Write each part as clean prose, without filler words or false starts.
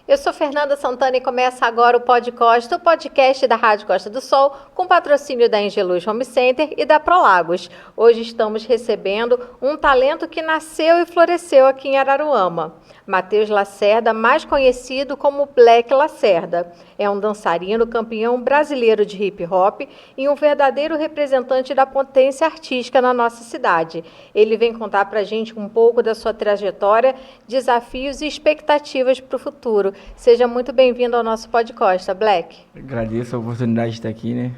Eu sou Fernanda Santana e começa agora o Podcast, o podcast da Rádio Costa do Sol, com patrocínio da Angelus Home Center e da Prolagos. Hoje estamos recebendo um talento que nasceu e floresceu aqui em Araruama. Matheus Lacerda, mais conhecido como Black Lacerda. É um dançarino campeão brasileiro de hip hop e um verdadeiro representante da potência artística na nossa cidade. Ele vem contar pra gente um pouco da sua trajetória, desafios e expectativas para o futuro. Seja muito bem-vindo ao nosso podcast, Black. Agradeço a oportunidade de estar aqui, né?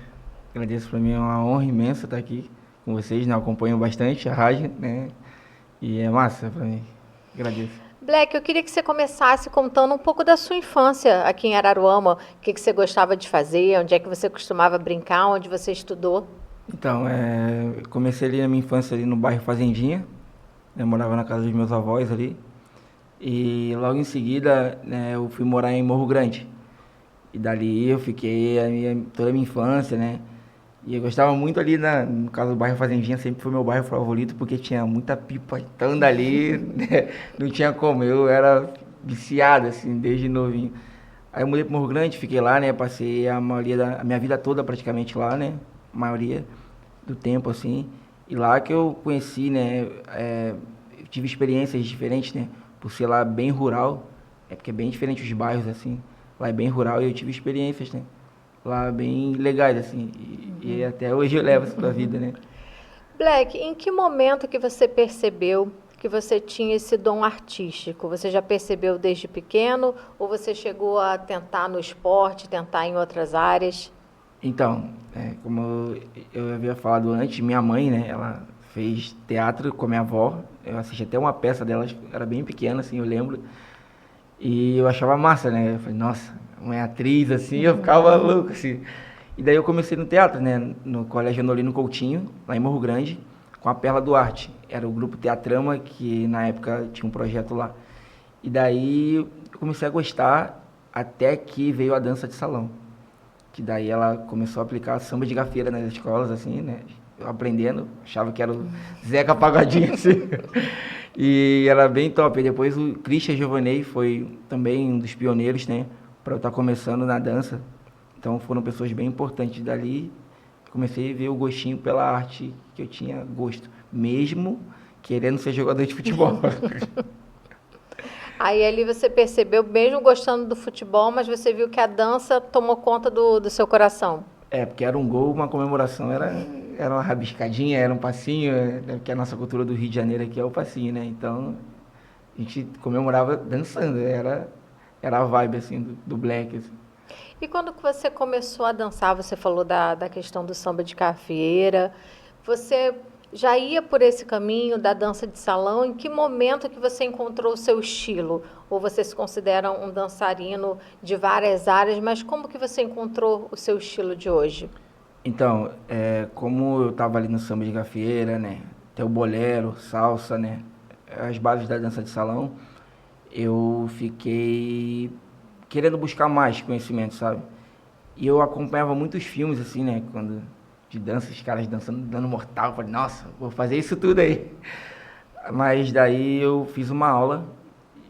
Agradeço, para mim é uma honra imensa estar aqui com vocês, né? Eu acompanho bastante a rádio, né? E é massa para mim. Agradeço. Black, eu queria que você começasse contando um pouco da sua infância aqui em Araruama. O que você gostava de fazer, onde é que você costumava brincar, onde você estudou? Então, eu comecei ali na minha infância ali no bairro Fazendinha, né? Eu morava na casa dos meus avós ali. E logo em seguida, né, eu fui morar em Morro Grande. E dali eu fiquei toda a minha infância, né? E eu gostava muito ali, no caso do bairro Fazendinha, sempre foi meu bairro favorito, porque tinha muita pipa então dali, né? Não tinha como, eu era viciado, assim, desde novinho. Aí eu mudei para Morro Grande, fiquei lá, né? Passei a minha vida toda praticamente lá, né? A maioria do tempo, assim. E lá que eu conheci, né? Eu tive experiências diferentes, né? Por ser lá bem rural, porque é bem diferente os bairros, assim. Lá é bem rural e eu tive experiências, né? Lá bem legais, assim, e até hoje eu levo isso pra vida, né? Black, em que momento que você percebeu que você tinha esse dom artístico? Você já percebeu desde pequeno ou você chegou a tentar no esporte, tentar em outras áreas? Então, como eu havia falado antes, minha mãe, né, ela fez teatro com a minha avó, eu assisti até uma peça dela, era bem pequena, assim, eu lembro, e eu achava massa, né, eu falei, nossa, uma atriz, assim, eu ficava louco, assim. E daí eu comecei no teatro, né, no Colégio Anolino Coutinho, lá em Morro Grande, com a Perla Duarte. Era o grupo Teatrama, que na época tinha um projeto lá. E daí eu comecei a gostar, até que veio a dança de salão. Que daí ela começou a aplicar samba de gafieira nas escolas, assim, né, eu aprendendo, achava que era o Zeca Pagodinho, assim. E era bem top. E depois o Christian Giovanei foi também um dos pioneiros, né, para eu estar começando na dança. Então foram pessoas bem importantes dali. Comecei a ver o gostinho pela arte que eu tinha gosto, mesmo querendo ser jogador de futebol. Aí ali você percebeu, mesmo gostando do futebol, mas você viu que a dança tomou conta do seu coração. Porque era um gol, uma comemoração, era uma rabiscadinha, era um passinho, né? Porque a nossa cultura do Rio de Janeiro aqui é o passinho, né? Então a gente comemorava dançando, era a vibe assim do Black, assim. E quando que você começou a dançar, você falou da questão do samba de gafieira, você já ia por esse caminho da dança de salão? Em que momento que você encontrou o seu estilo? Ou você se considera um dançarino de várias áreas, mas como que você encontrou o seu estilo de hoje? Então, como eu tava ali no samba de gafieira, né? Tem o bolero, salsa, né? As bases da dança de salão, eu fiquei querendo buscar mais conhecimento, sabe? E eu acompanhava muitos filmes, assim, né? Quando de dança, os caras dançando, dando mortal. Eu falei, nossa, vou fazer isso tudo aí. Mas daí eu fiz uma aula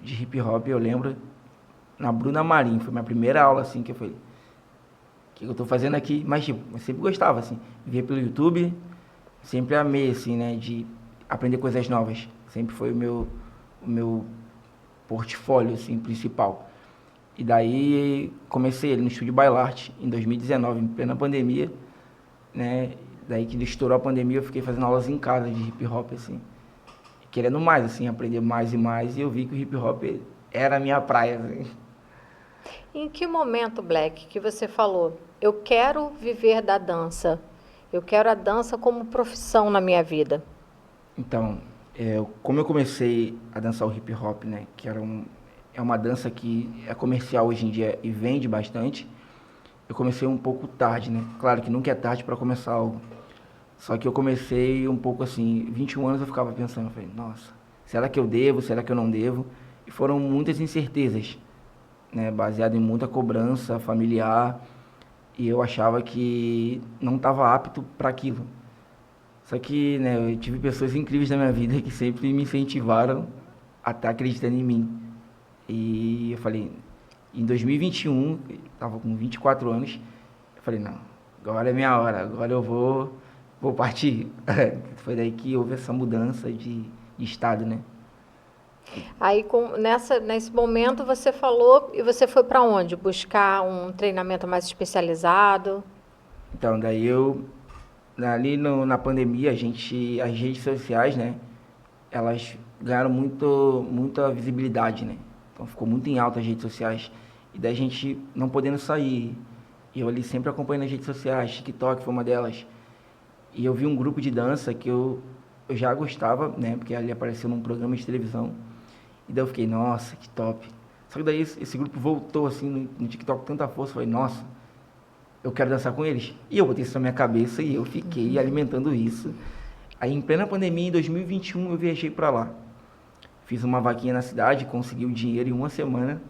de hip hop, eu lembro, na Bruna Marim. Foi minha primeira aula, assim, que eu falei, o que eu tô fazendo aqui? Mas, tipo, eu sempre gostava, assim, via pelo YouTube, sempre amei, assim, né? De aprender coisas novas. Sempre foi o meu portfólio, assim, principal. E daí comecei ele no estúdio Bailarte em 2019, em plena pandemia, né? Daí que estourou a pandemia, eu fiquei fazendo aulas em casa de hip hop, assim, querendo mais, assim, aprender mais e mais, e eu vi que o hip hop era a minha praia, assim. Em que momento, Black, que você falou, eu quero viver da dança, eu quero a dança como profissão na minha vida? Então, como eu comecei a dançar o hip hop, né, que é uma dança que é comercial hoje em dia e vende bastante, eu comecei um pouco tarde, né? Claro que nunca é tarde para começar algo. Só que eu comecei um pouco assim, 21 anos eu ficava pensando, falei, nossa, será que eu devo, será que eu não devo? E foram muitas incertezas, né, baseado em muita cobrança familiar, e eu achava que não estava apto para aquilo. Só que, né, eu tive pessoas incríveis na minha vida que sempre me incentivaram a estar acreditando em mim. E eu falei, em 2021, eu estava com 24 anos, eu falei, não, agora é minha hora, agora eu vou partir. Foi daí que houve essa mudança de estado, né? Aí nesse momento você falou e você foi para onde? Buscar um treinamento mais especializado? Então, daí eu, ali na pandemia, as redes sociais, né, elas ganharam muita visibilidade, né? Então ficou muito em alta as redes sociais. E daí a gente não podendo sair. E eu ali sempre acompanhando as redes sociais, TikTok foi uma delas. E eu vi um grupo de dança que eu já gostava, né? Porque ali apareceu num programa de televisão. E daí eu fiquei, nossa, que top. Só que daí esse grupo voltou assim no TikTok com tanta força. Eu falei, nossa, eu quero dançar com eles. E eu botei isso na minha cabeça e eu fiquei alimentando isso. Aí em plena pandemia, em 2021, eu viajei para lá. Fiz uma vaquinha na cidade, consegui o dinheiro em uma semana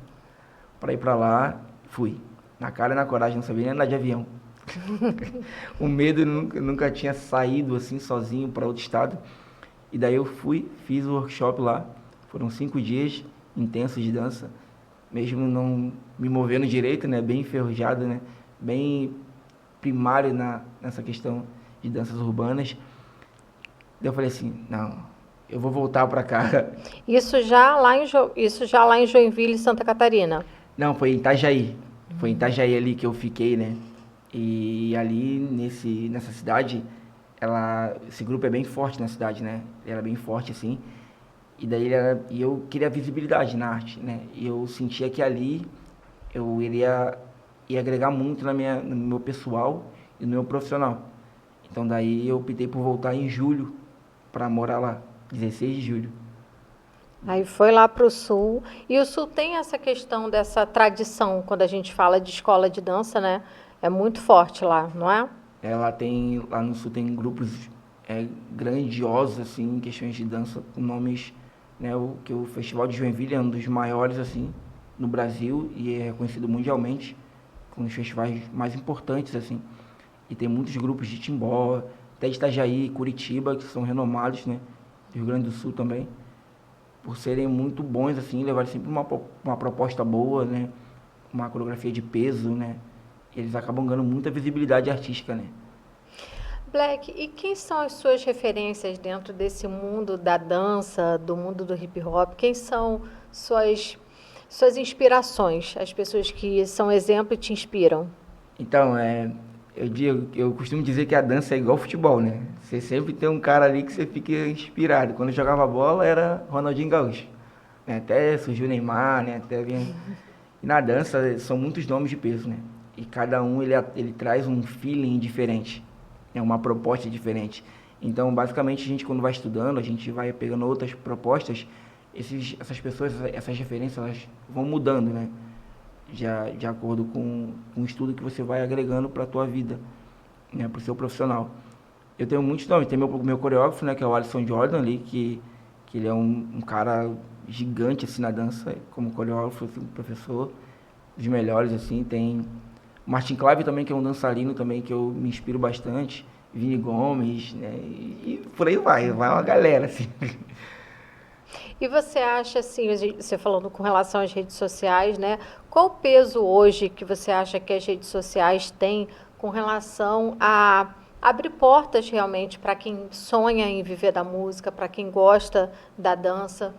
para ir para lá. Fui. Na cara e na coragem, não sabia nem andar de avião. O medo nunca tinha saído assim sozinho para outro estado. E daí eu fui, fiz o workshop lá. Foram 5 dias intensos de dança. Mesmo não me movendo direito, né? Bem enferrujado, né? Bem primário nessa questão de danças urbanas. Daí eu falei assim, não, eu vou voltar para cá. Isso já lá em Joinville, Santa Catarina. Não, foi em Itajaí. Foi em Itajaí ali que eu fiquei, né? E ali nessa cidade, esse grupo é bem forte na cidade, né? Ele era bem forte assim. E daí e eu queria visibilidade na arte, né? E eu sentia que ali eu ia agregar muito no meu pessoal e no meu profissional. Então daí eu optei por voltar em julho para morar lá, 16 de julho. Aí foi lá para o Sul. E o Sul tem essa questão dessa tradição, quando a gente fala de escola de dança, né? É muito forte lá, não é? Lá no sul tem grupos grandiosos, assim, em questões de dança, com nomes, né, o Festival de Joinville é um dos maiores, assim, no Brasil e é reconhecido mundialmente, com os festivais mais importantes, assim. E tem muitos grupos de Timbó, até de Itajaí, Curitiba, que são renomados, né, do Rio Grande do Sul também, por serem muito bons, assim, levarem sempre uma proposta boa, né, uma coreografia de peso, né, e eles acabam ganhando muita visibilidade artística, né. Black, e quem são as suas referências dentro desse mundo da dança, do mundo do hip hop? Quem são suas inspirações, as pessoas que são exemplo e te inspiram? Então, eu costumo dizer que a dança é igual futebol, né? Você sempre tem um cara ali que você fica inspirado. Quando eu jogava bola era Ronaldinho Gaúcho, né? Até surgiu o Neymar, né? E na dança são muitos nomes de peso, né? E cada um ele traz um feeling diferente, é uma proposta diferente. Então, basicamente, a gente quando vai estudando, a gente vai pegando outras propostas, essas pessoas, essas referências, elas vão mudando, né? De acordo com o estudo que você vai agregando para a tua vida, né, para o seu profissional. Eu tenho muitos nomes, tem meu coreógrafo, né, que é o Alisson Jordan ali, que ele é um cara gigante assim na dança, como coreógrafo, assim, professor, dos melhores assim. Tem Martin Clave também, que é um dançarino também que eu me inspiro bastante, Vini Gomes, né, e por aí vai uma galera assim. E você acha assim, você falando com relação às redes sociais, né? Qual o peso hoje que você acha que as redes sociais têm com relação a abrir portas realmente para quem sonha em viver da música, para quem gosta da dança?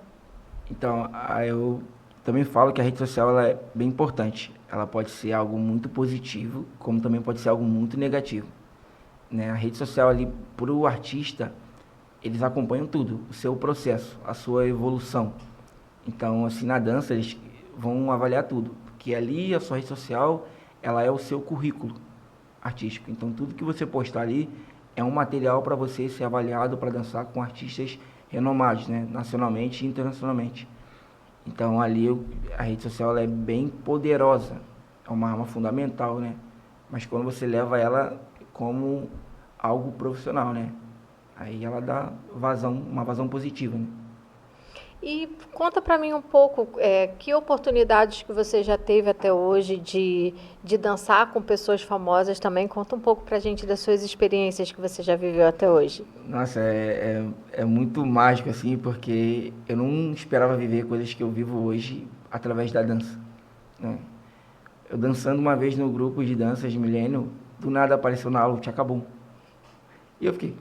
Então, eu também falo que a rede social ela é bem importante. Ela pode ser algo muito positivo, como também pode ser algo muito negativo, né? A rede social ali, para o artista, eles acompanham tudo, o seu processo, a sua evolução. Então, assim, na dança, eles vão avaliar tudo, porque ali a sua rede social, ela é o seu currículo artístico. Então, tudo que você postar ali é um material para você ser avaliado para dançar com artistas renomados, né? Nacionalmente e internacionalmente. Então, ali a rede social ela é bem poderosa, é uma arma fundamental, né? Mas quando você leva ela como algo profissional, né? Aí ela dá uma vazão positiva, né? E conta para mim um pouco, que oportunidades que você já teve até hoje de dançar com pessoas famosas também. Conta um pouco pra gente das suas experiências que você já viveu até hoje. Nossa, é muito mágico, assim, porque eu não esperava viver coisas que eu vivo hoje através da dança, né? Eu dançando uma vez no grupo de danças de Milênio, do nada apareceu na aula o Tchacabum. E eu fiquei,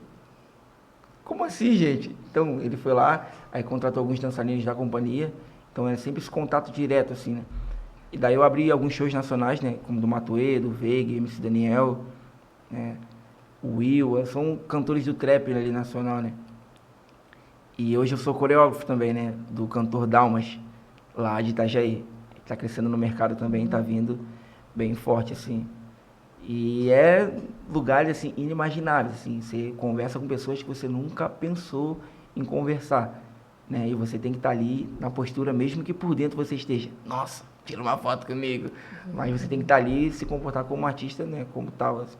como assim, gente? Então, ele foi lá, aí contratou alguns dançarinos da companhia, então é sempre esse contato direto, assim, né? E daí eu abri alguns shows nacionais, né? Como do Matuê, do Veiga, MC Daniel, né? O Will, são cantores do trap ali nacional, né? E hoje eu sou coreógrafo também, né? Do cantor Dalmas, lá de Itajaí. Tá crescendo no mercado também, tá vindo bem forte, assim. E é lugares, assim, inimagináveis, assim. Você conversa com pessoas que você nunca pensou em conversar, né? E você tem que estar ali na postura, mesmo que por dentro você esteja, nossa, tira uma foto comigo. Mas você tem que estar ali e se comportar como um artista, né? Como tal, assim.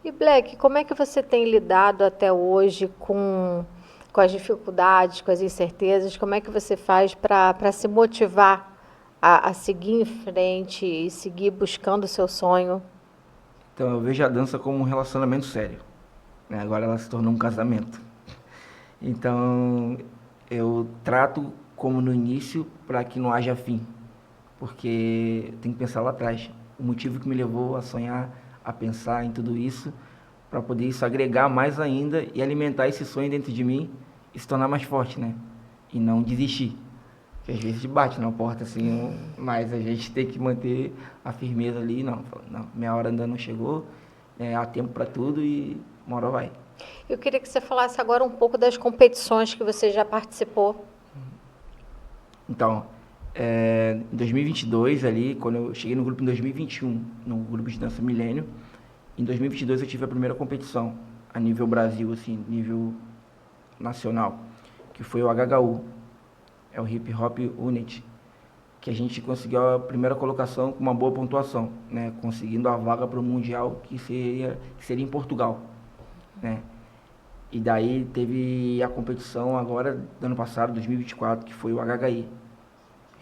E Black, como é que você tem lidado até hoje com as dificuldades, com as incertezas? Como é que você faz para se motivar a seguir em frente e seguir buscando o seu sonho? Então eu vejo a dança como um relacionamento sério, né? Agora ela se tornou um casamento. Então eu trato como no início para que não haja fim, porque tem que pensar lá atrás. O motivo que me levou a sonhar, a pensar em tudo isso, para poder isso agregar mais ainda e alimentar esse sonho dentro de mim e se tornar mais forte, né? E não desistir. Que às vezes bate na porta assim, mas a gente tem que manter a firmeza ali, não, não, minha hora ainda não chegou, há tempo para tudo e uma hora vai. Eu queria que você falasse agora um pouco das competições que você já participou. Então, em 2022 ali, quando eu cheguei no grupo em 2021, no grupo de dança Milênio, em 2022 eu tive a primeira competição a nível Brasil, assim, nível nacional, que foi o HHU, é o Hip Hop Unity, que a gente conseguiu a primeira colocação com uma boa pontuação, né, conseguindo a vaga para o Mundial que seria em Portugal, né. E daí teve a competição agora do ano passado, 2024, que foi o HHI,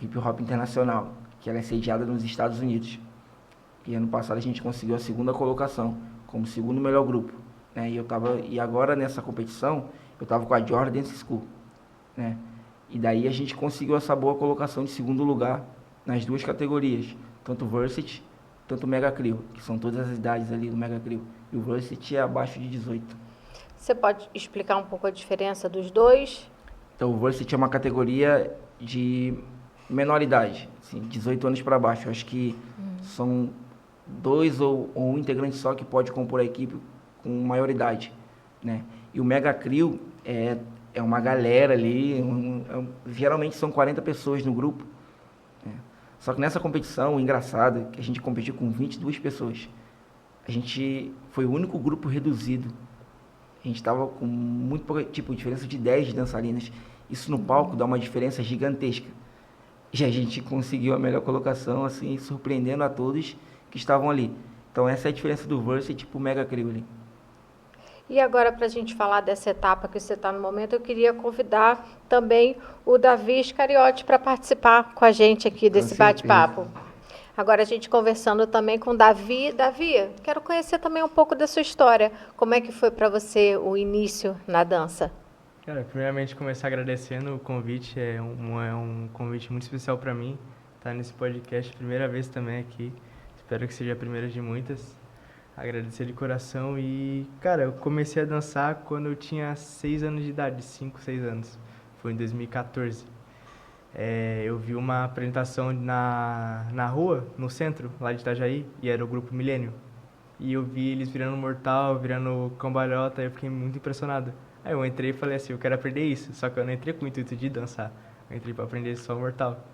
Hip Hop Internacional, que ela é sediada nos Estados Unidos. E ano passado a gente conseguiu a segunda colocação, como segundo melhor grupo, né? E agora nessa competição eu estava com a Jordan Dance School, né? E daí a gente conseguiu essa boa colocação de segundo lugar nas duas categorias, tanto Varsity, tanto Mega Crio, que são todas as idades ali do Mega Crio. E o Varsity é abaixo de 18. Você pode explicar um pouco a diferença dos dois? Então o Varsity é uma categoria de menor idade, assim, 18 anos para baixo. Eu acho que são dois ou um integrante só que pode compor a equipe com maioridade, né? E o Mega Crio é uma galera ali, geralmente são 40 pessoas no grupo, né? Só que nessa competição, o engraçado é que a gente competiu com 22 pessoas. A gente foi o único grupo reduzido. A gente estava com muito pouca, tipo, diferença de 10 dançarinas. Isso no palco dá uma diferença gigantesca. E a gente conseguiu a melhor colocação, assim, surpreendendo a todos que estavam ali. Então essa é a diferença do Varsity pro Mega Crio ali. E agora, para a gente falar dessa etapa que você está no momento, eu queria convidar também o Davi Iscariote para participar com a gente aqui desse bate-papo. Agora a gente conversando também com o Davi. Davi, quero conhecer também um pouco da sua história. Como é que foi para você o início na dança? Cara, primeiramente começar agradecendo o convite, é um convite muito especial para mim, estar nesse podcast, primeira vez também aqui, espero que seja a primeira de muitas. Agradecer de coração e, cara, eu comecei a dançar quando eu tinha 6 anos de idade, 5, 6 anos, foi em 2014. Eu vi uma apresentação na rua, no centro, lá de Itajaí, e era o grupo Milênio. E eu vi eles virando mortal, virando cambalhota, e eu fiquei muito impressionado. Aí eu entrei e falei assim, eu quero aprender isso, só que eu não entrei com o intuito de dançar, eu entrei para aprender só mortal.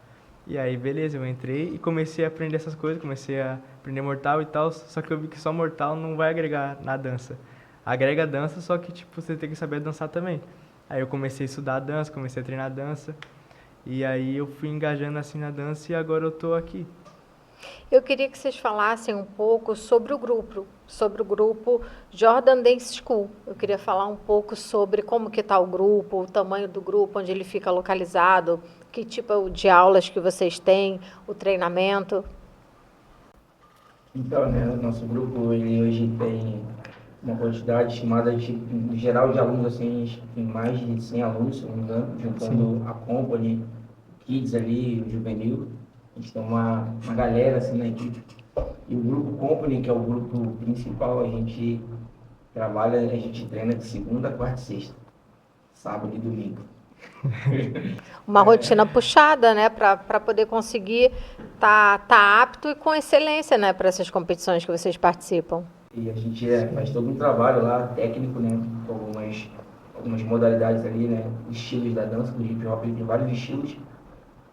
E aí, beleza, eu entrei e comecei a aprender essas coisas, comecei a aprender mortal e tal, só que eu vi que só mortal não vai agregar na dança. Agrega dança, só que, tipo, você tem que saber dançar também. Aí eu comecei a estudar dança, comecei a treinar dança, e aí eu fui engajando assim na dança e agora eu tô aqui. Eu queria que vocês falassem um pouco sobre o grupo Jordan Dance School. Eu queria falar um pouco sobre como que está o grupo, o tamanho do grupo, onde ele fica localizado, que tipo de aulas que vocês têm, o treinamento. Então, né, o nosso grupo, ele hoje tem uma quantidade estimada de, em geral, de alunos, assim, em mais de 100 alunos, se não me engano, juntando a Company, Kids ali, o Juvenil. A gente tem uma galera, assim, na equipe. E o grupo Company, que é o grupo principal, a gente trabalha, a gente treina de segunda, quarta e sexta, sábado e domingo. Uma rotina puxada, né, para poder conseguir tá apto e com excelência, né, para essas competições que vocês participam. E a gente faz todo um trabalho lá, técnico, né, com algumas modalidades ali, né, estilos da dança, do hip hop, ele tem vários estilos,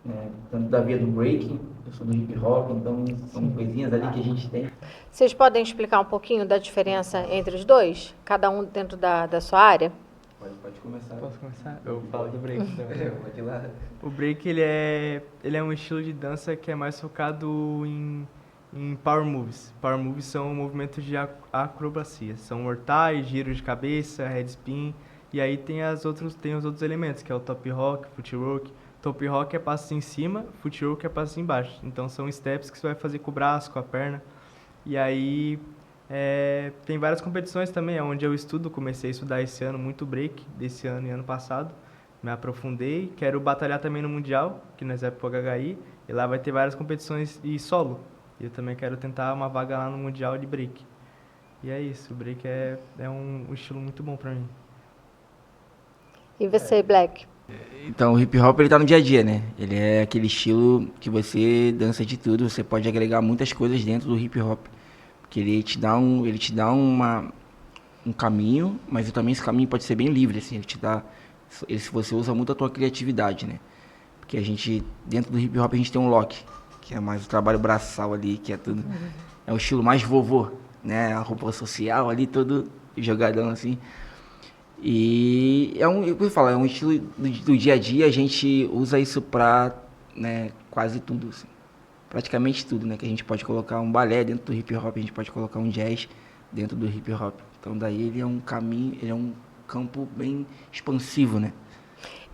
né, tanto da via do breaking, eu sou do hip hop, então são coisinhas ali que a gente tem. Vocês podem explicar um pouquinho da diferença entre os dois? Cada um dentro da sua área? Pode começar. Posso começar? Eu falo do break então. Pode ir lá. O break ele é um estilo de dança que é mais focado em power moves. Power moves são movimentos de acrobacia. São mortais, giros de cabeça, head spin. E aí tem os outros elementos, que é o top rock, footwork. Top rock é passo em cima, footwork é passo embaixo. Então são steps que você vai fazer com o braço, com a perna. E aí tem várias competições também, onde eu comecei a estudar esse ano muito break, desse ano e ano passado. Me aprofundei, quero batalhar também no Mundial, que nós é pro HHI, e lá vai ter várias competições e solo. E eu também quero tentar uma vaga lá no Mundial de break. E é isso, o break é um estilo muito bom pra mim. E você, Black? Então, o hip hop ele tá no dia a dia, né? Ele é aquele estilo que você dança de tudo, você pode agregar muitas coisas dentro do hip hop. Porque ele te dá um caminho, mas também esse caminho pode ser bem livre, assim, se você usa muito a tua criatividade, né? Porque a gente, dentro do hip hop, a gente tem um lock, que é mais o trabalho braçal ali, que é tudo, é o estilo mais vovô, né? A roupa social ali, todo jogadão assim. E é um estilo do dia a dia, a gente usa isso pra, né, quase tudo, assim. Praticamente tudo, né? Que a gente pode colocar um balé dentro do hip hop, a gente pode colocar um jazz dentro do hip hop. Então daí ele é um caminho, ele é um campo bem expansivo, né?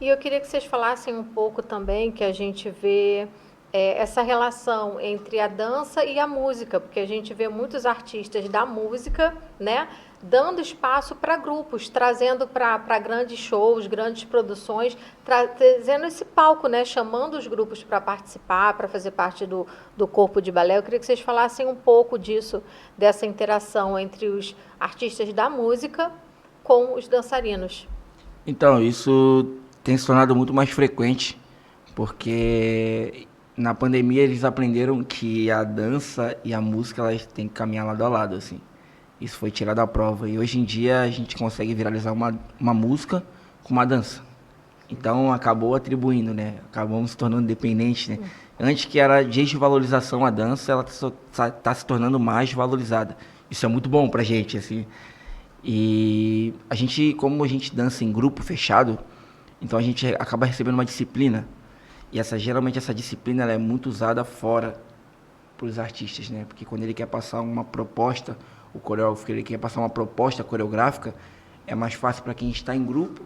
E eu queria que vocês falassem um pouco também, que a gente vê essa relação entre a dança e a música, porque a gente vê muitos artistas da música, né, dando espaço para grupos, trazendo para grandes shows, grandes produções, trazendo esse palco, né, chamando os grupos para participar, para fazer parte do corpo de balé. Eu queria que vocês falassem um pouco disso, dessa interação entre os artistas da música com os dançarinos. Então, isso tem se tornado muito mais frequente, porque na pandemia eles aprenderam que a dança e a música elas têm que caminhar lado a lado, assim. Isso foi tirado à prova. E hoje em dia a gente consegue viralizar uma música com uma dança. Então acabou atribuindo, né? Acabamos se tornando dependentes, né? Antes que era desvalorização a dança, ela tá se tornando mais valorizada. Isso é muito bom pra gente, assim. E como a gente dança em grupo fechado, então a gente acaba recebendo uma disciplina. E geralmente essa disciplina ela é muito usada fora para os artistas, né? Porque quando ele quer passar uma proposta, o coreógrafo ele quer passar uma proposta coreográfica, é mais fácil para quem está em grupo,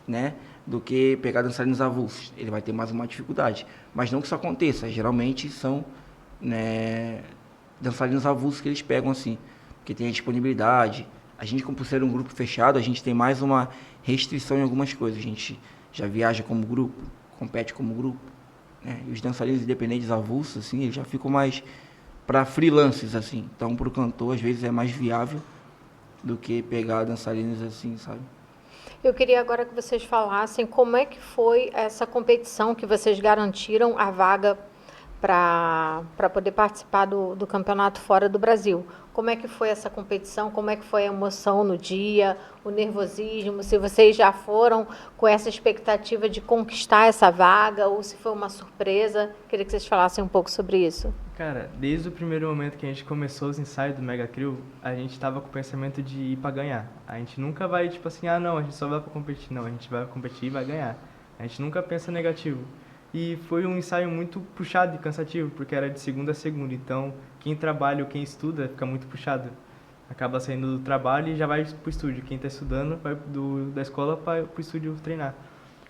né? Do que pegar dançarinos avulsos. Ele vai ter mais uma dificuldade. Mas não que isso aconteça. Geralmente são, né, dançarinos avulsos que eles pegam assim, porque tem a disponibilidade. A gente, como por ser um grupo fechado, a gente tem mais uma restrição em algumas coisas. A gente já viaja como grupo, compete como grupo, né? E os dançarinos independentes avulsos, assim, eles já ficam mais para freelancers, assim. Então, para o cantor, às vezes, é mais viável do que pegar dançarinos assim, sabe? Eu queria agora que vocês falassem como é que foi essa competição que vocês garantiram a vaga para poder participar do campeonato fora do Brasil. Como é que foi essa competição? Como é que foi a emoção no dia, o nervosismo? Se vocês já foram com essa expectativa de conquistar essa vaga ou se foi uma surpresa? Queria que vocês falassem um pouco sobre isso. Cara, desde o primeiro momento que a gente começou os ensaios do Mega Crew, a gente tava com o pensamento de ir pra ganhar. A gente nunca vai, tipo assim, não, a gente só vai pra competir. Não, a gente vai competir e vai ganhar. A gente nunca pensa negativo. E foi um ensaio muito puxado e cansativo, porque era de segunda a segunda. Então, quem trabalha ou quem estuda fica muito puxado. Acaba saindo do trabalho e já vai pro estúdio. Quem está estudando vai da escola para pro estúdio treinar.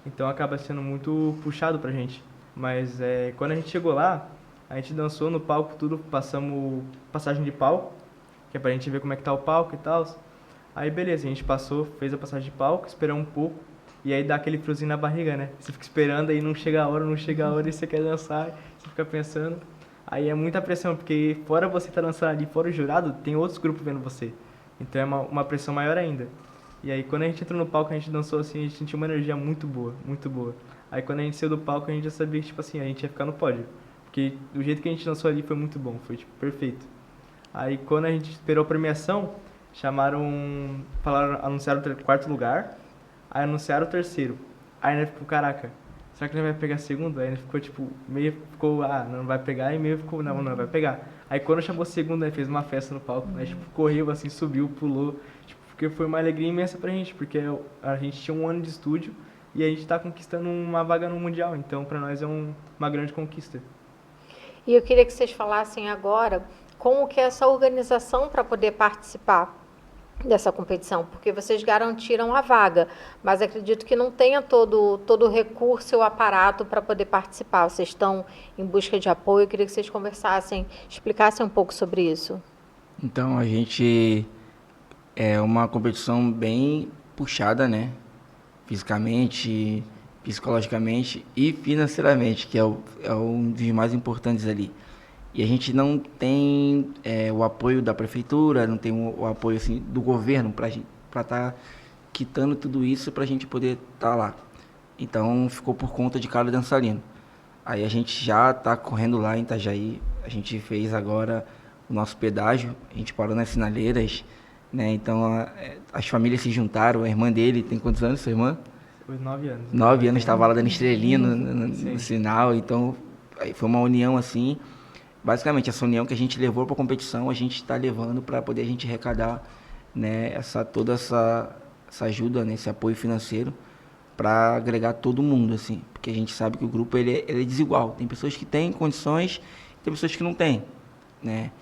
Então, acaba sendo muito puxado pra gente. Mas quando a gente chegou lá, a gente dançou no palco tudo, passamos passagem de palco, que é pra gente ver como é que tá o palco e tal. Aí beleza, a gente passou, fez a passagem de palco, esperou um pouco, e aí dá aquele friozinho na barriga, né? Você fica esperando, aí não chega a hora, não chega a hora, e você quer dançar, você fica pensando. Aí é muita pressão, porque fora você tá dançando ali, fora o jurado, tem outros grupos vendo você. Então é uma pressão maior ainda. E aí quando a gente entrou no palco, a gente dançou assim, a gente sentiu uma energia muito boa, muito boa. Aí quando a gente saiu do palco, a gente já sabia que, tipo assim, a gente ia ficar no pódio. Porque do jeito que a gente dançou ali foi muito bom, foi, tipo, perfeito. Aí quando a gente esperou a premiação, anunciaram o quarto lugar, aí anunciaram o terceiro. Aí a gente ficou, caraca, será que ele vai pegar segundo? Aí ele ficou, tipo, não vai pegar, e meio ficou, não vai pegar. Aí quando chamou segundo, ele fez uma festa no palco, né, tipo, correu assim, subiu, pulou, tipo, porque foi uma alegria imensa pra gente, porque a gente tinha um ano de estúdio e a gente tá conquistando uma vaga no Mundial, então pra nós é uma grande conquista. E eu queria que vocês falassem agora como que é essa organização para poder participar dessa competição, porque vocês garantiram a vaga, mas acredito que não tenha todo o recurso e o aparato para poder participar. Vocês estão em busca de apoio, eu queria que vocês conversassem, explicassem um pouco sobre isso. Então, a gente é uma competição bem puxada, né? Fisicamente, psicologicamente e financeiramente, que é um dos mais importantes ali. E a gente não tem o apoio da prefeitura, não tem o apoio assim, do governo para estar quitando tudo isso para a gente poder estar lá. Então ficou por conta de cada dançarino. Aí a gente já está correndo lá em Itajaí, a gente fez agora o nosso pedágio, a gente parou nas sinaleiras, né? Então as famílias se juntaram, a irmã dele tem quantos anos, sua irmã? Foi 9 anos. 9 anos, estava lá dando estrelinha no sinal, então aí foi uma união assim. Basicamente, essa união que a gente levou para a competição, a gente está levando para poder a gente arrecadar, né, toda essa ajuda, né, esse apoio financeiro para agregar todo mundo, assim. Porque a gente sabe que o grupo ele é desigual. Tem pessoas que têm condições, tem pessoas que não têm, né?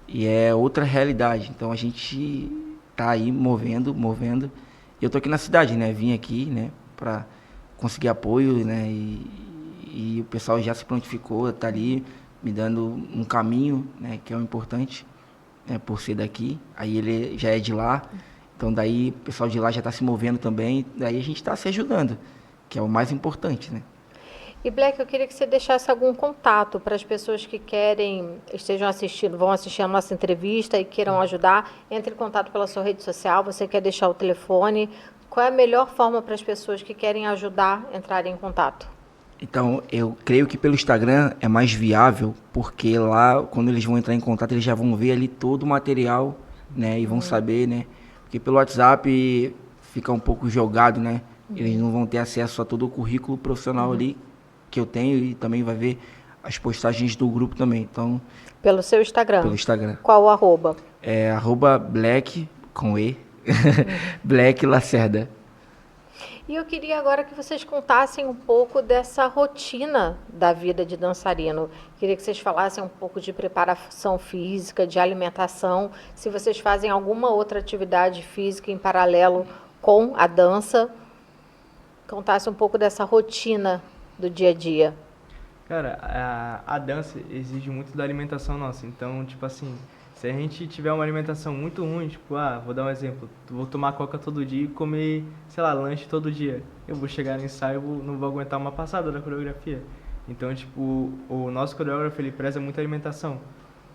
E é outra realidade. Então a gente tá aí movendo. E eu tô aqui na cidade, né? Vim aqui, né, para conseguir apoio, né? E o pessoal já se prontificou, tá ali me dando um caminho, né, que é o importante, né, por ser daqui. Aí ele já é de lá, então daí o pessoal de lá já está se movendo também, daí a gente está se ajudando, que é o mais importante, né. E Black, eu queria que você deixasse algum contato para as pessoas que vão assistir a nossa entrevista e queiram ajudar. Entre em contato pela sua rede social, você quer deixar o telefone. Qual é a melhor forma para as pessoas que querem ajudar entrarem em contato? Então, eu creio que pelo Instagram é mais viável, porque lá, quando eles vão entrar em contato, eles já vão ver ali todo o material, né, e vão saber, né, porque pelo WhatsApp fica um pouco jogado, né, eles não vão ter acesso a todo o currículo profissional ali que eu tenho e também vai ver as postagens do grupo também, então... Pelo seu Instagram? Pelo Instagram. Qual o arroba? É @black, com E, Black Lacerda. E eu queria agora que vocês contassem um pouco dessa rotina da vida de dançarino. Queria que vocês falassem um pouco de preparação física, de alimentação, se vocês fazem alguma outra atividade física em paralelo com a dança. Contasse um pouco dessa rotina do dia a dia. Cara, a dança exige muito da alimentação nossa, então, tipo assim, se a gente tiver uma alimentação muito ruim, tipo, vou dar um exemplo, vou tomar coca todo dia e comer, sei lá, lanche todo dia. Eu vou chegar no ensaio e não vou aguentar uma passada da coreografia. Então, tipo, o nosso coreógrafo, ele preza muito a alimentação.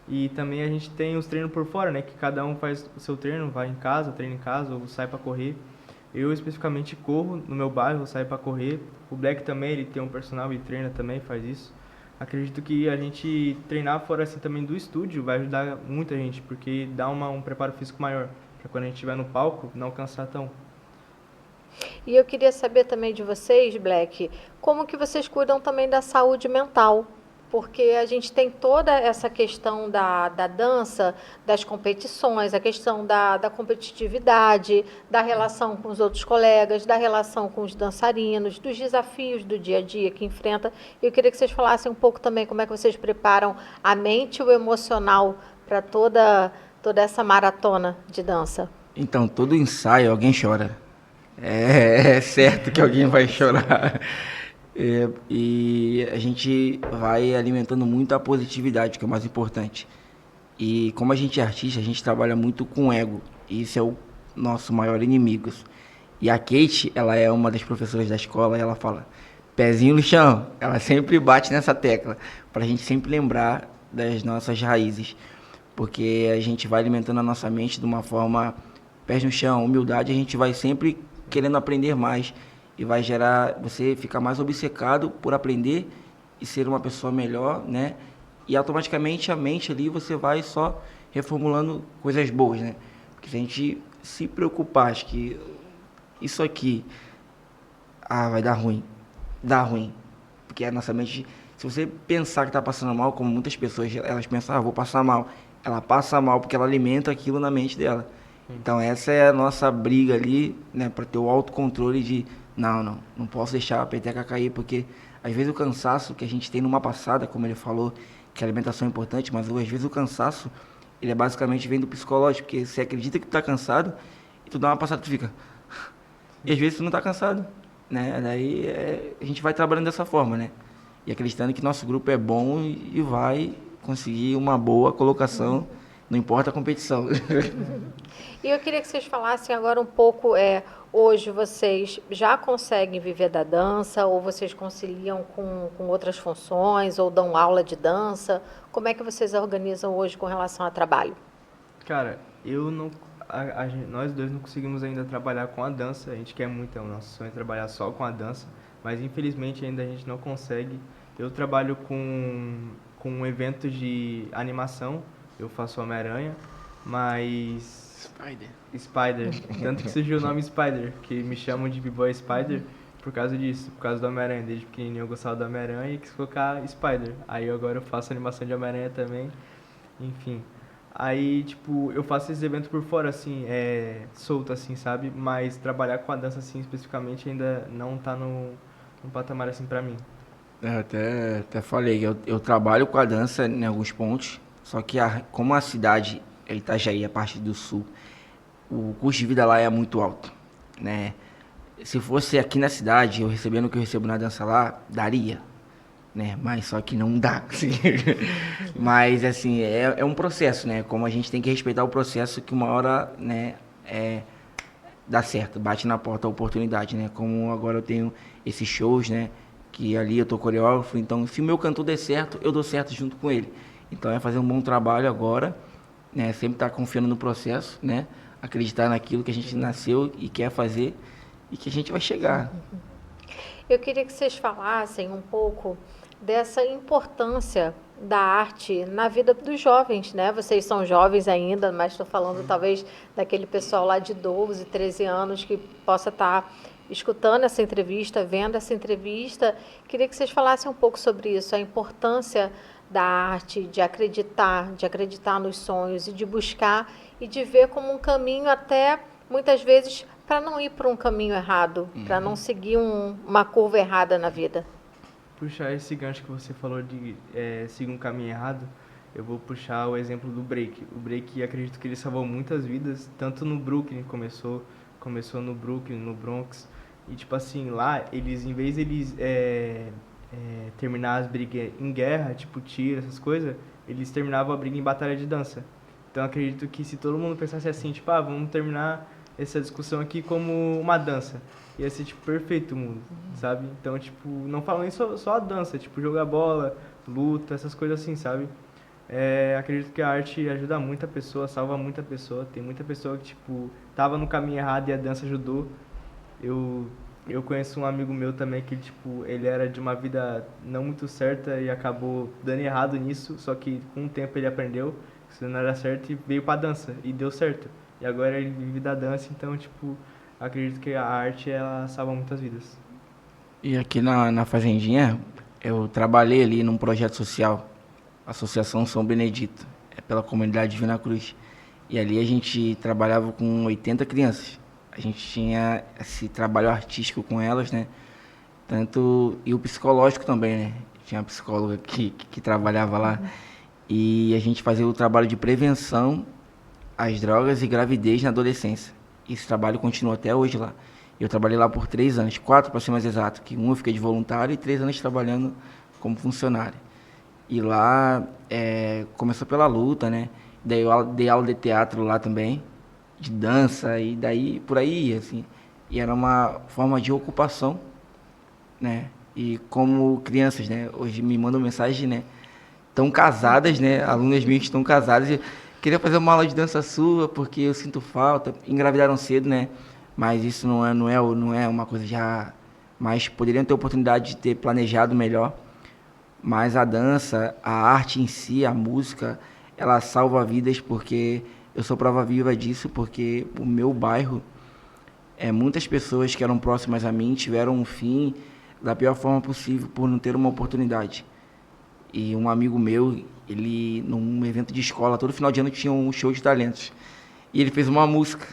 E também a gente tem os treinos por fora, né, que cada um faz o seu treino, vai em casa, treina em casa, ou sai pra correr. Eu, especificamente, corro no meu bairro, saio pra correr. O Black também, ele tem um personal e treina também, faz isso. Acredito que a gente treinar fora assim também do estúdio vai ajudar muita gente, porque dá um preparo físico maior, para quando a gente estiver no palco, não cansar tão. E eu queria saber também de vocês, Black, como que vocês cuidam também da saúde mental porque a gente tem toda essa questão da dança, das competições, a questão da competitividade, da relação com os outros colegas, da relação com os dançarinos, dos desafios do dia a dia que enfrenta. Eu queria que vocês falassem um pouco também como é que vocês preparam a mente e o emocional para toda essa maratona de dança. Então, todo ensaio alguém chora. É certo que alguém vai chorar. E a gente vai alimentando muito a positividade, que é o mais importante. E como a gente é artista, a gente trabalha muito com ego. E isso é o nosso maior inimigo. E a Kate, ela é uma das professoras da escola, e ela fala, pezinho no chão. Ela sempre bate nessa tecla, para a gente sempre lembrar das nossas raízes. Porque a gente vai alimentando a nossa mente de uma forma, pés no chão, humildade, a gente vai sempre querendo aprender mais. E vai gerar, você ficar mais obcecado por aprender e ser uma pessoa melhor, né? E automaticamente a mente ali você vai só reformulando coisas boas, né? Porque se a gente se preocupar, acho que isso aqui, vai dar ruim, dá ruim. Porque a nossa mente, se você pensar que tá passando mal, como muitas pessoas, elas pensam, vou passar mal. Ela passa mal porque ela alimenta aquilo na mente dela. Então essa é a nossa briga ali, né? Para ter o autocontrole de, não posso deixar a peteca cair, porque às vezes o cansaço que a gente tem numa passada, como ele falou, que a alimentação é importante, mas às vezes o cansaço, ele é basicamente vem do psicológico, porque você acredita que tu tá cansado, e tu dá uma passada e tu fica... E às vezes tu não tá cansado, né? Daí a gente vai trabalhando dessa forma, né? E acreditando que nosso grupo é bom e vai conseguir uma boa colocação, não importa a competição. E eu queria que vocês falassem agora um pouco, hoje vocês já conseguem viver da dança, ou vocês conciliam com outras funções, ou dão aula de dança? Como é que vocês organizam hoje com relação ao trabalho? Cara, eu não. Nós dois não conseguimos ainda trabalhar com a dança. A gente quer muito, é o nosso sonho trabalhar só com a dança, mas infelizmente ainda a gente não consegue. Eu trabalho com eventos de animação, eu faço Homem-Aranha, mas. Spider. Tanto que surgiu o nome Spider, que me chamam de B-Boy Spider por causa disso, por causa do Homem-Aranha. Desde pequenininho eu gostava do Homem-Aranha e quis colocar Spider. Aí agora eu faço animação de Homem-Aranha também, enfim. Aí, tipo, eu faço esses eventos por fora, assim, solto, assim, sabe? Mas trabalhar com a dança, assim, especificamente, ainda não tá no patamar, assim, pra mim. Eu até falei, eu trabalho com a dança em alguns pontos, só que como a cidade, Itajaí, a parte do sul, o custo de vida lá é muito alto, né? Se fosse aqui na cidade, eu recebendo o que eu recebo na dança lá, daria, né? Mas só que não dá, assim. Mas, assim, é um processo, né? Como a gente tem que respeitar o processo que uma hora, né, dá certo, bate na porta a oportunidade, né? Como agora eu tenho esses shows, né? Que ali eu tô coreógrafo, então se o meu cantor der certo, eu dou certo junto com ele. Então é fazer um bom trabalho agora, né? Sempre estar confiando no processo, né? Acreditar naquilo que a gente nasceu e quer fazer e que a gente vai chegar. Eu queria que vocês falassem um pouco dessa importância da arte na vida dos jovens, né? Vocês são jovens ainda, mas estou falando talvez daquele pessoal lá de 12, 13 anos que possa estar escutando essa entrevista, vendo essa entrevista. Queria que vocês falassem um pouco sobre isso, a importância da arte, de acreditar nos sonhos e de buscar e de ver como um caminho até, muitas vezes, para não ir por um caminho errado, para não seguir uma curva errada na vida. Puxar esse gancho que você falou de seguir um caminho errado, eu vou puxar o exemplo do break. O break, acredito que ele salvou muitas vidas, tanto no Brooklyn, começou no Brooklyn, no Bronx, e tipo assim, lá, eles, em vez de eles terminar as brigas em guerra, tipo tiro, essas coisas, eles terminavam a briga em batalha de dança. Então acredito que se todo mundo pensasse assim, tipo, vamos terminar essa discussão aqui como uma dança, ia ser, tipo, perfeito o mundo, sabe? Então, tipo, não falando só a dança, tipo, jogar bola, luta, essas coisas assim, sabe? Acredito que a arte ajuda muita pessoa, salva muita pessoa. Tem muita pessoa que, tipo, tava no caminho errado e a dança ajudou. Eu conheço um amigo meu também que, tipo, ele era de uma vida não muito certa e acabou dando errado nisso, só que com o tempo ele aprendeu que isso não era certo e veio pra dança, e deu certo. E agora ele vive da dança, então, tipo, acredito que a arte, ela salva muitas vidas. E aqui na Fazendinha, Eu trabalhei ali num projeto social, Associação São Benedito, pela comunidade Divina Cruz. E ali a gente trabalhava com 80 crianças. A gente tinha esse trabalho artístico com elas, né? Tanto, e o psicológico também, né? Tinha uma psicóloga que trabalhava lá. E a gente fazia o trabalho de prevenção às drogas e gravidez na adolescência. Esse trabalho continua até hoje lá. Eu trabalhei lá por 3 anos, 4 para ser mais exato, que eu fiquei de voluntário e 3 anos trabalhando como funcionário. E lá começou pela luta, né? Daí eu dei aula de teatro lá também, de dança, e daí por aí, assim. E era uma forma de ocupação, né? E como crianças, né? Hoje me mandam mensagem, né? Estão casadas, né? Alunas minhas que estão casadas. E queria fazer uma aula de dança sua, porque eu sinto falta. Engravidaram cedo, né? Mas isso não é uma coisa já... Mas poderiam ter oportunidade de ter planejado melhor. Mas a dança, a arte em si, a música, ela salva vidas, porque eu sou prova viva disso, porque o meu bairro, muitas pessoas que eram próximas a mim tiveram um fim da pior forma possível por não ter uma oportunidade. E um amigo meu, ele, num evento de escola, todo final de ano tinha um show de talentos. E ele fez uma música,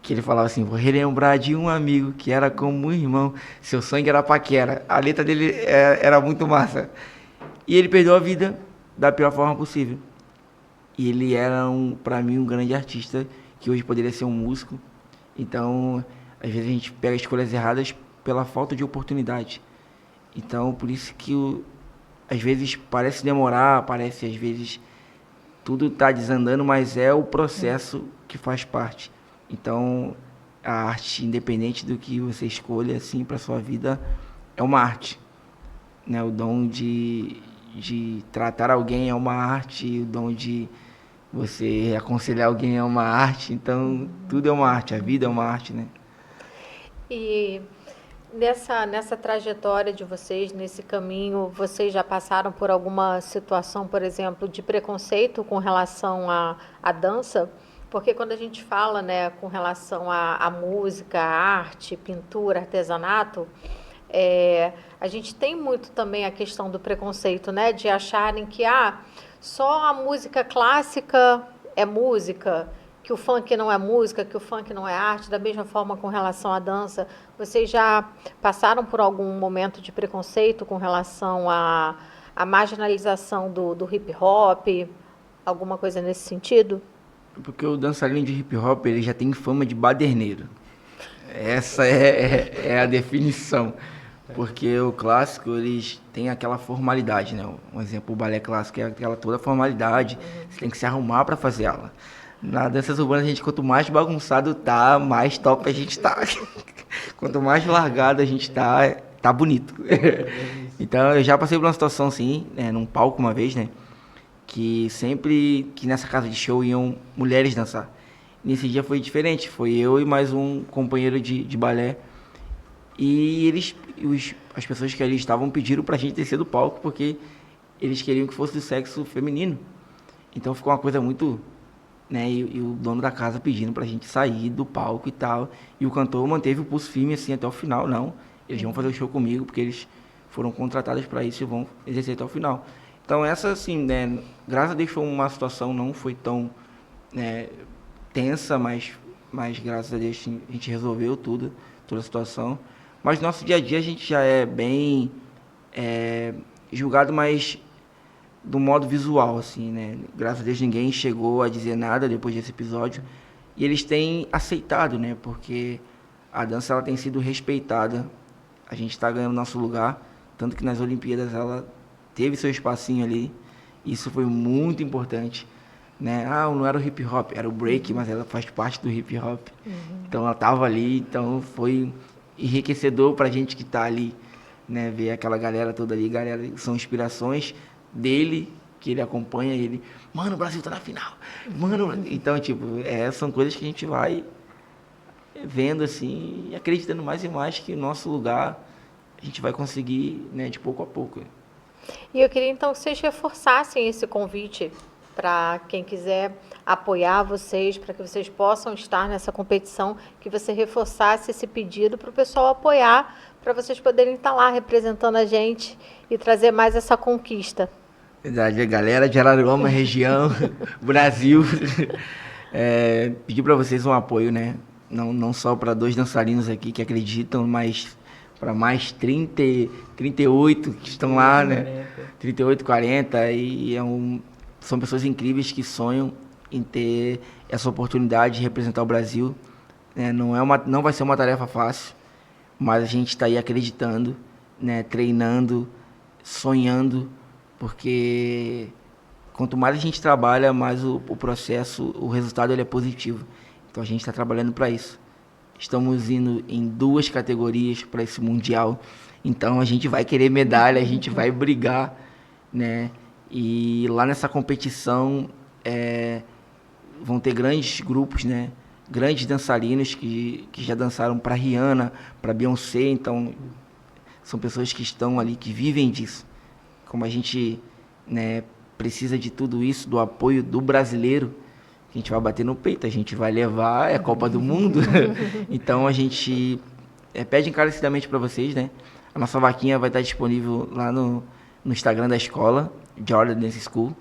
que ele falava assim: vou relembrar de um amigo que era como um irmão, seu sangue era paquera. A letra dele era muito massa. E ele perdeu a vida da pior forma possível. E ele era, para mim, um grande artista, que hoje poderia ser um músico. Então, às vezes a gente pega escolhas erradas pela falta de oportunidade. Então, por isso que às vezes parece demorar, parece às vezes tudo está desandando, mas é o processo que faz parte. Então, a arte, independente do que você escolha assim para sua vida, é uma arte, né? O dom de tratar alguém é uma arte, o dom de você aconselhar alguém é uma arte. Então, tudo é uma arte, a vida é uma arte, né? E nessa trajetória de vocês, nesse caminho, vocês já passaram por alguma situação, por exemplo, de preconceito com relação à dança? Porque quando a gente fala, né, com relação à música, à arte, pintura, artesanato, a gente tem muito também a questão do preconceito, né, de acharem que só a música clássica é música, que o funk não é música, que o funk não é arte. Da mesma forma com relação à dança. Vocês já passaram por algum momento de preconceito com relação à marginalização do hip hop, alguma coisa nesse sentido? Porque o dançarino de hip hop, ele já tem fama de baderneiro. Essa é a definição. Porque o clássico, eles têm aquela formalidade, né? Um exemplo, o balé clássico é aquela toda formalidade. Você tem que se arrumar para fazer aula. Na danças urbanas, a gente, quanto mais bagunçado tá, mais top a gente tá. Quanto mais largado a gente tá bonito. Então, eu já passei por uma situação assim, né, num palco uma vez, né? Que sempre que nessa casa de show iam mulheres dançar. Nesse dia foi diferente, foi eu e mais um companheiro de balé. E as pessoas que ali estavam pediram pra gente descer do palco, porque eles queriam que fosse do sexo feminino. Então ficou uma coisa muito... né? E o dono da casa pedindo pra gente sair do palco e tal. E o cantor manteve o pulso firme assim até o final. Não, eles vão fazer o show comigo, porque eles foram contratados para isso e vão exercer até o final. Então essa, assim, né, graças a Deus foi uma situação, não foi tão, né, tensa, mas graças a Deus a gente resolveu toda a situação. Mas no nosso dia a dia a gente já é bem julgado mais do modo visual, assim, né? Graças a Deus ninguém chegou a dizer nada depois desse episódio. E eles têm aceitado, né? Porque a dança, ela tem sido respeitada. A gente está ganhando nosso lugar. Tanto que nas Olimpíadas ela teve seu espacinho ali. Isso foi muito importante, né? Não era o hip hop, era o break, mas ela faz parte do hip hop. Então ela estava ali, então foi enriquecedor pra gente que está ali, né? Ver aquela galera toda ali, são inspirações dele, que ele acompanha, ele, mano, o Brasil tá na final, mano. Então, tipo, são coisas que a gente vai vendo, assim, e acreditando mais e mais que o nosso lugar a gente vai conseguir, né, de pouco a pouco. E eu queria, então, que vocês reforçassem esse convite para quem quiser apoiar vocês, para que vocês possam estar nessa competição, que você reforçasse esse pedido para o pessoal apoiar, para vocês poderem estar lá representando a gente e trazer mais essa conquista. Verdade, galera de Araruama, região, Brasil, pedir para vocês um apoio, né? Não só para 2 dançarinos aqui que acreditam, mas para mais 38 que estão lá, né? 38, 40, e são pessoas incríveis que sonham em ter essa oportunidade de representar o Brasil. Né? Não vai ser uma tarefa fácil, mas a gente está aí acreditando, né? Treinando, sonhando, porque quanto mais a gente trabalha, mais o processo, o resultado ele é positivo. Então a gente está trabalhando para isso. Estamos indo em 2 categorias para esse Mundial. Então a gente vai querer medalha, a gente vai brigar, né? E lá nessa competição vão ter grandes grupos, né? Grandes dançarinos que já dançaram para Rihanna, para Beyoncé. Então são pessoas que estão ali, que vivem disso. Como a gente, né, precisa de tudo isso, do apoio do brasileiro, a gente vai bater no peito, a gente vai levar, é a Copa do Mundo. Então a gente pede encarecidamente para vocês, né? A nossa vaquinha vai estar disponível lá no Instagram da escola, Jordan Dance School,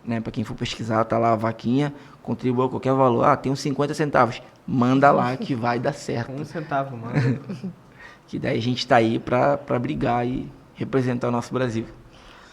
né? Para quem for pesquisar, tá lá a vaquinha, contribua qualquer valor. Tem uns 50 centavos, manda lá que vai dar certo. 1 centavo, mano. Que daí a gente tá aí para brigar e representar o nosso Brasil.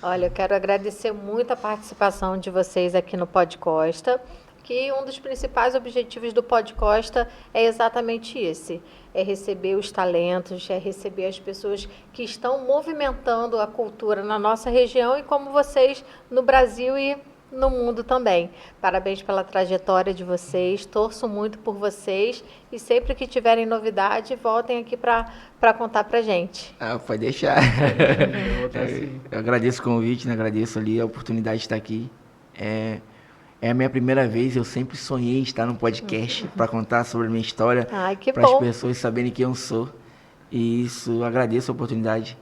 Olha, eu quero agradecer muito a participação de vocês aqui no Pod Costa, que um dos principais objetivos do Pod Costa é exatamente esse, é receber os talentos, é receber as pessoas que estão movimentando a cultura na nossa região e como vocês no Brasil e no mundo também. Parabéns pela trajetória de vocês, torço muito por vocês e sempre que tiverem novidade, voltem aqui para contar pra gente. Pode deixar. Eu agradeço o convite, né? Agradeço ali a oportunidade de estar aqui. É a minha primeira vez, eu sempre sonhei em estar num podcast para contar sobre a minha história, para as pessoas saberem quem eu sou. E isso, agradeço a oportunidade.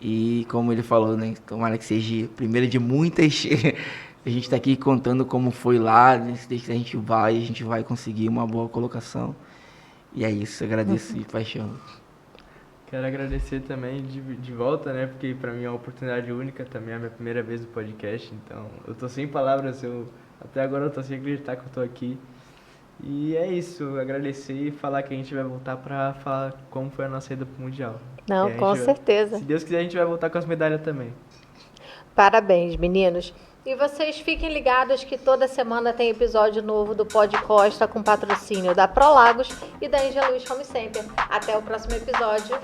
E como ele falou, né? Tomara que seja a primeira de muitas. A gente está aqui contando como foi lá, né? A gente vai conseguir uma boa colocação. E é isso, agradeço de paixão. Quero agradecer também de volta, né? Porque para mim é uma oportunidade única, também é a minha primeira vez no podcast, então eu tô sem palavras, até agora eu tô sem acreditar que eu tô aqui. E é isso, agradecer e falar que a gente vai voltar para falar como foi a nossa ida pro Mundial. Não, com certeza. Se Deus quiser, a gente vai voltar com as medalhas também. Parabéns, meninos. E vocês fiquem ligados que toda semana tem episódio novo do Pod Costa com patrocínio da Prolagos e da Angelus Home Center. Até o próximo episódio.